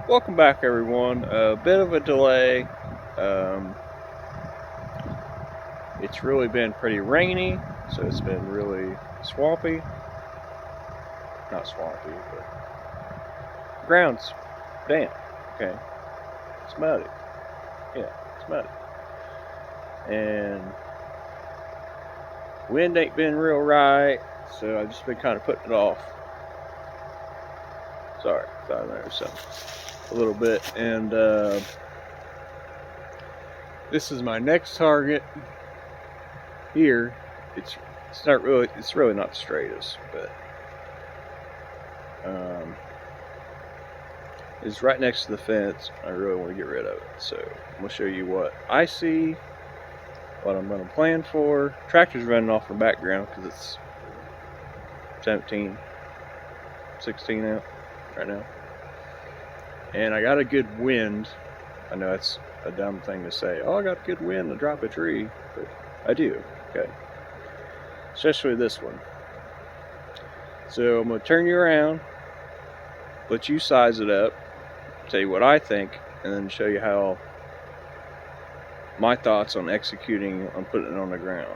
Welcome back, everyone. A bit of a delay. Um, it's really been pretty rainy, so it's been really swampy. Not swampy, but ground's damp. Okay, it's muddy. Yeah, it's muddy, and wind ain't been real right, so I've just been kind of putting it off. Sorry, thought I noticed something a little bit, and this is my next target. Here, it's really not the straightest, but it's right next to the fence. I really want to get rid of it, so I'm gonna show you what I see, what I'm gonna plan for. Tractor's running off in the background because it's 17, 16 out right now, and I got a good wind. I know that's a dumb thing to say. Oh, I got a good wind to drop a tree, but I do. Okay, especially this one. So I'm gonna turn you around, let you size it up, tell you what I think, and then show you how my thoughts on executing on putting it on the ground.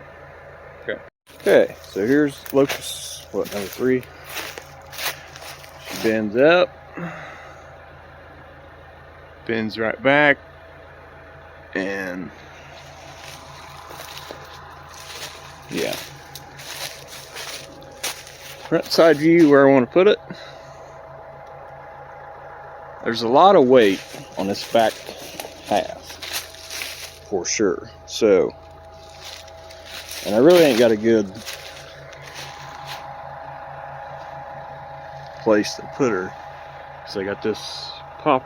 Okay, so here's Locust, what, number 3? She bends up, bends right back, and yeah. Front side view where I want to put it. There's a lot of weight on this back half, for sure. So, and I really ain't got a good place to put her, because I got this pop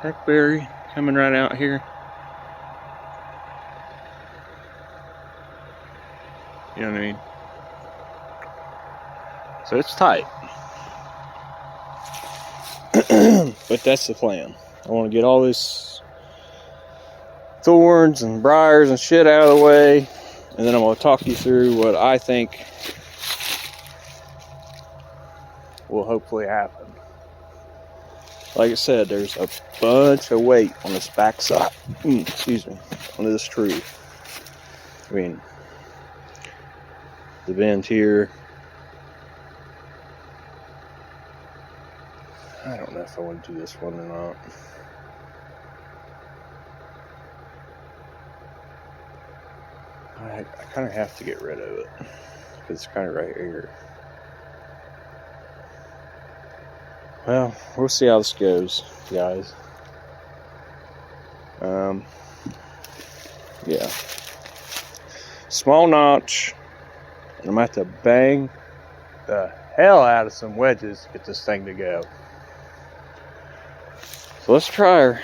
hackberry coming right out here. You know what I mean? So it's tight. But that's the plan. I want to get all this thorns and briars and shit out of the way, and then I'm going to talk you through what I think will hopefully happen. Like I said, there's a bunch of weight on this back side. Excuse me, on this tree. I mean, the bend here. I don't know if I want to do this one or not. I kind of have to get rid of it because it's kind of right here. Well, we'll see how this goes, guys. Yeah. Small notch. And I'm going to have to bang the hell out of some wedges to get this thing to go. So let's try her.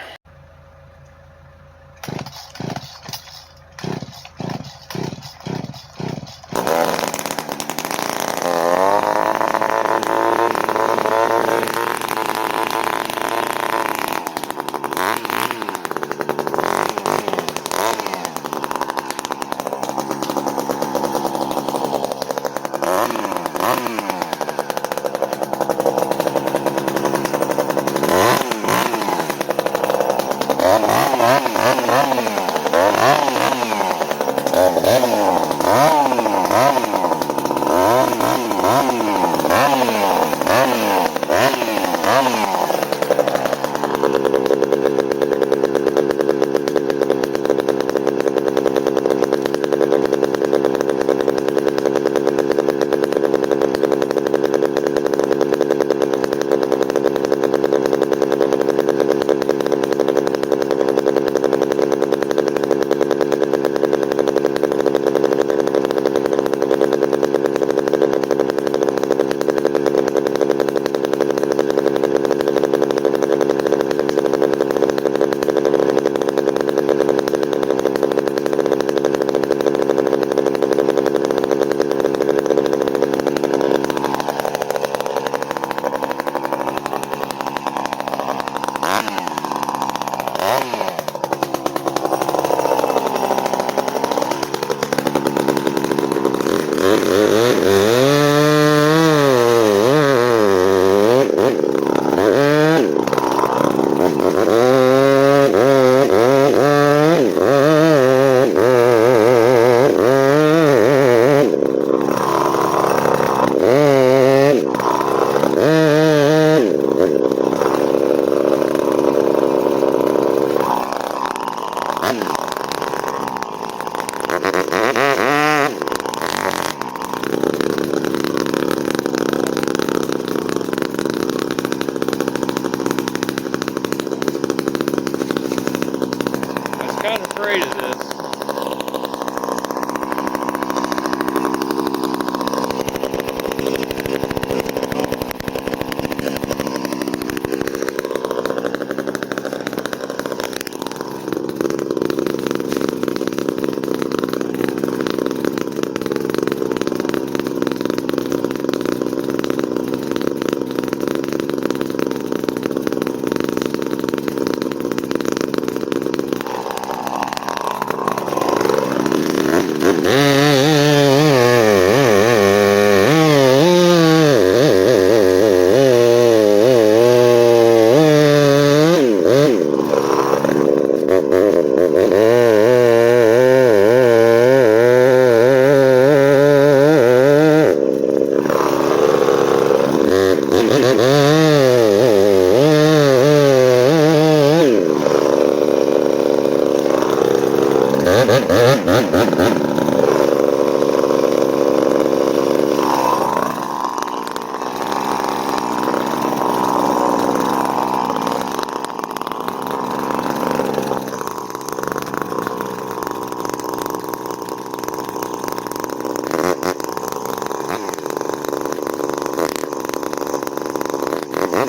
See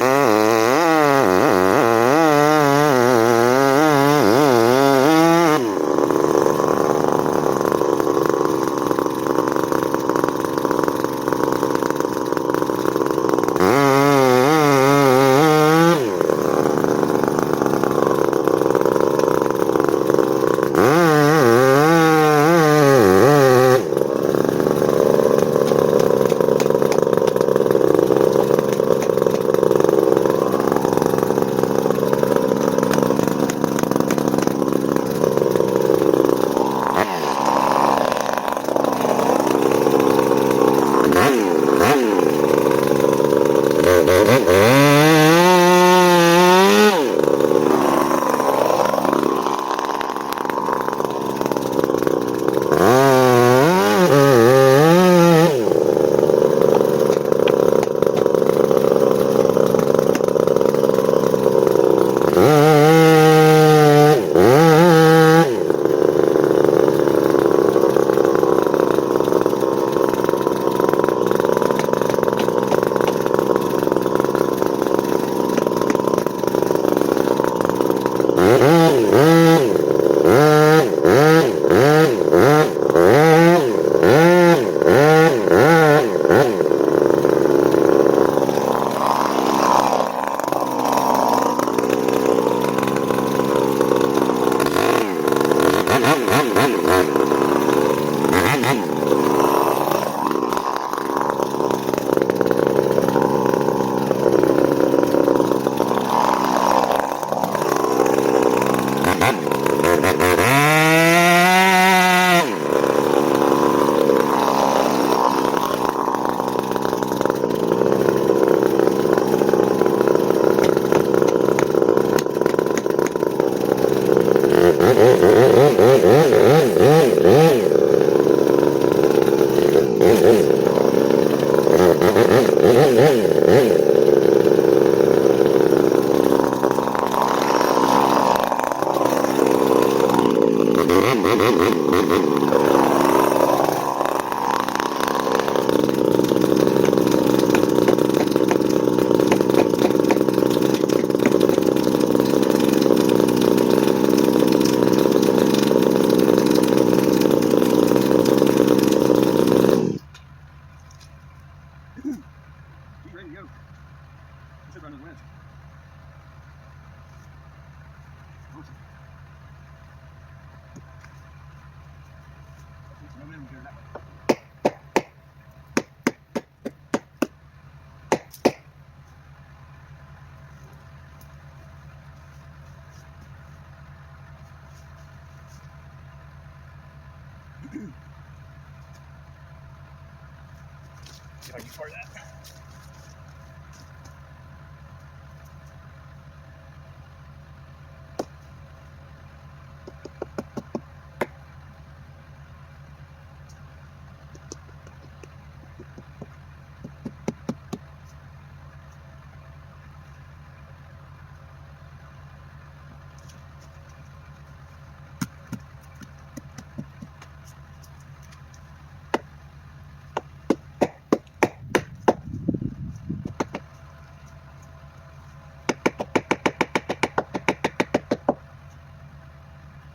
if I can part that.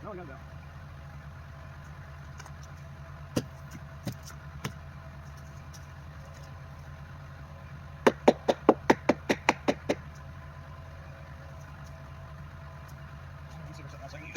No, I got that. Let's see if there's something else I can use.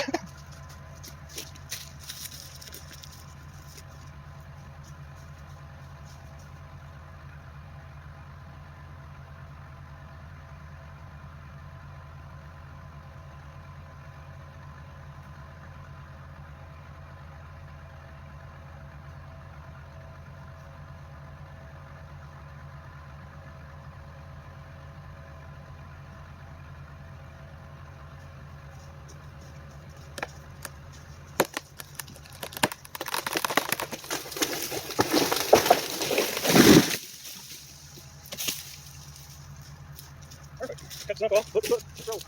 Perfect. Cut the snow off. Look, let's roll.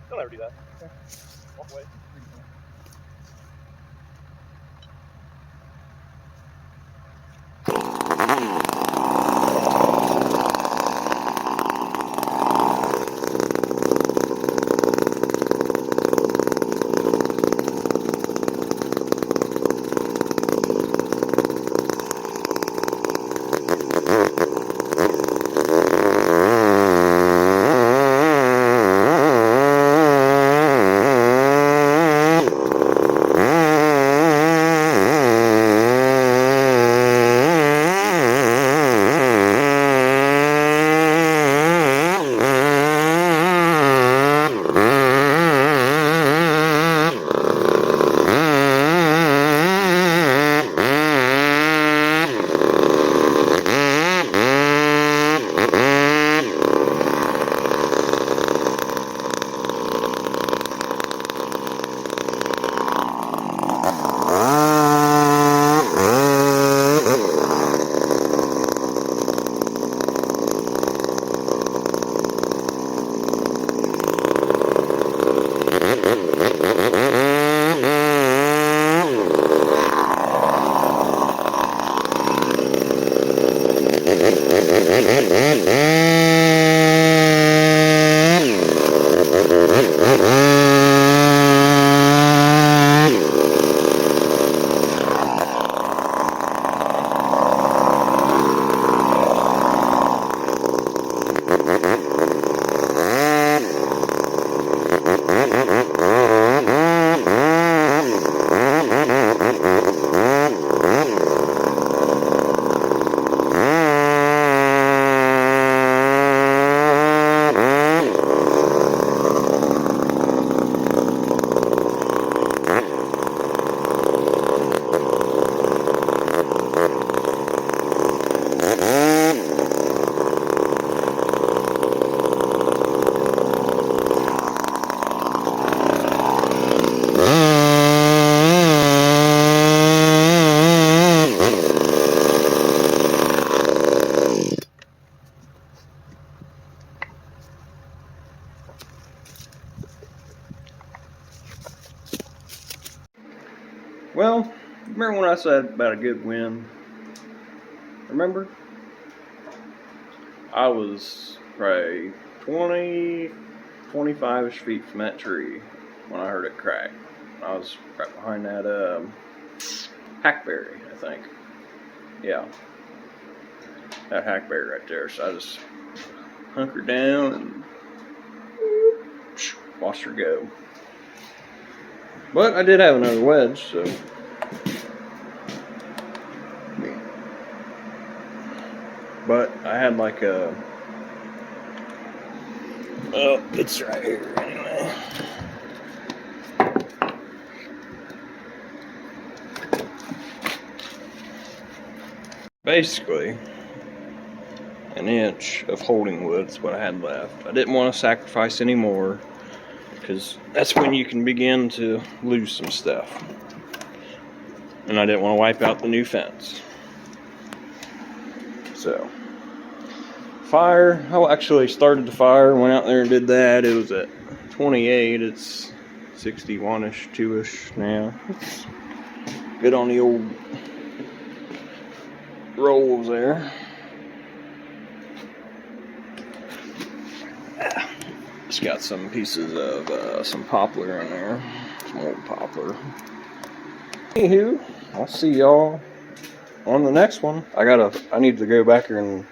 They'll never do do that. Okay. Walk away. Well, remember when I said about a good wind? Remember? I was probably 20, 25-ish feet from that tree when I heard it crack. I was right behind that hackberry, I think. Yeah, that hackberry right there. So I just hunkered down and watched her go. But I did have another wedge, so. But I had like a. Oh, it's right here anyway. Basically, an inch of holding wood is what I had left. I didn't want to sacrifice any more because that's when you can begin to lose some stuff. And I didn't want to wipe out the new fence. So, fire, I actually started the fire, went out there and did that. It was at 28, it's 61-ish, 2-ish now. It's good on the old rolls there. It's got some pieces of some poplar in there, some old poplar. Anywho, I'll see y'all on the next one. I need to go back here and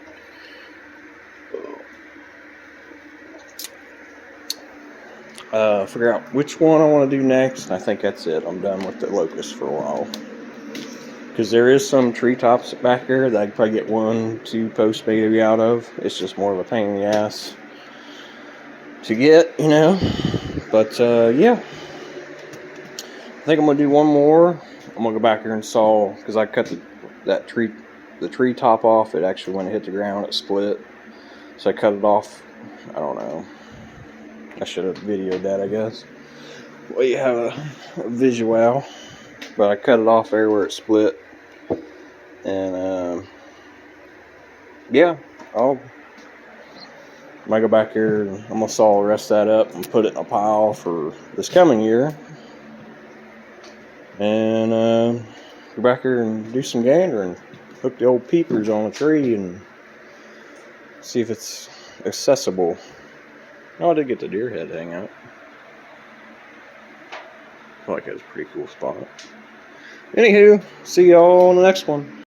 figure out which one I want to do next. I think that's it. I'm done with the Locust for a while. Because there is some treetops back there that I could probably get 1-2 posts maybe out of. It's just more of a pain in the ass to get, you know. But yeah, I think I'm gonna do one more. I'm gonna go back here and saw, because I cut the tree top off. It actually, when it hit the ground, it split. So I cut it off. I don't know. I should have videoed that, I guess. Well, you have a visual. But I cut it off there where it split. And yeah, I'll I might go back here and I'm gonna saw the rest of that up and put it in a pile for this coming year. And go back here and do some gandering. Hook the old peepers on a tree and see if it's accessible. Oh, I did get the deer head to hang out. I feel like it was a pretty cool spot. Anywho, see y'all on the next one.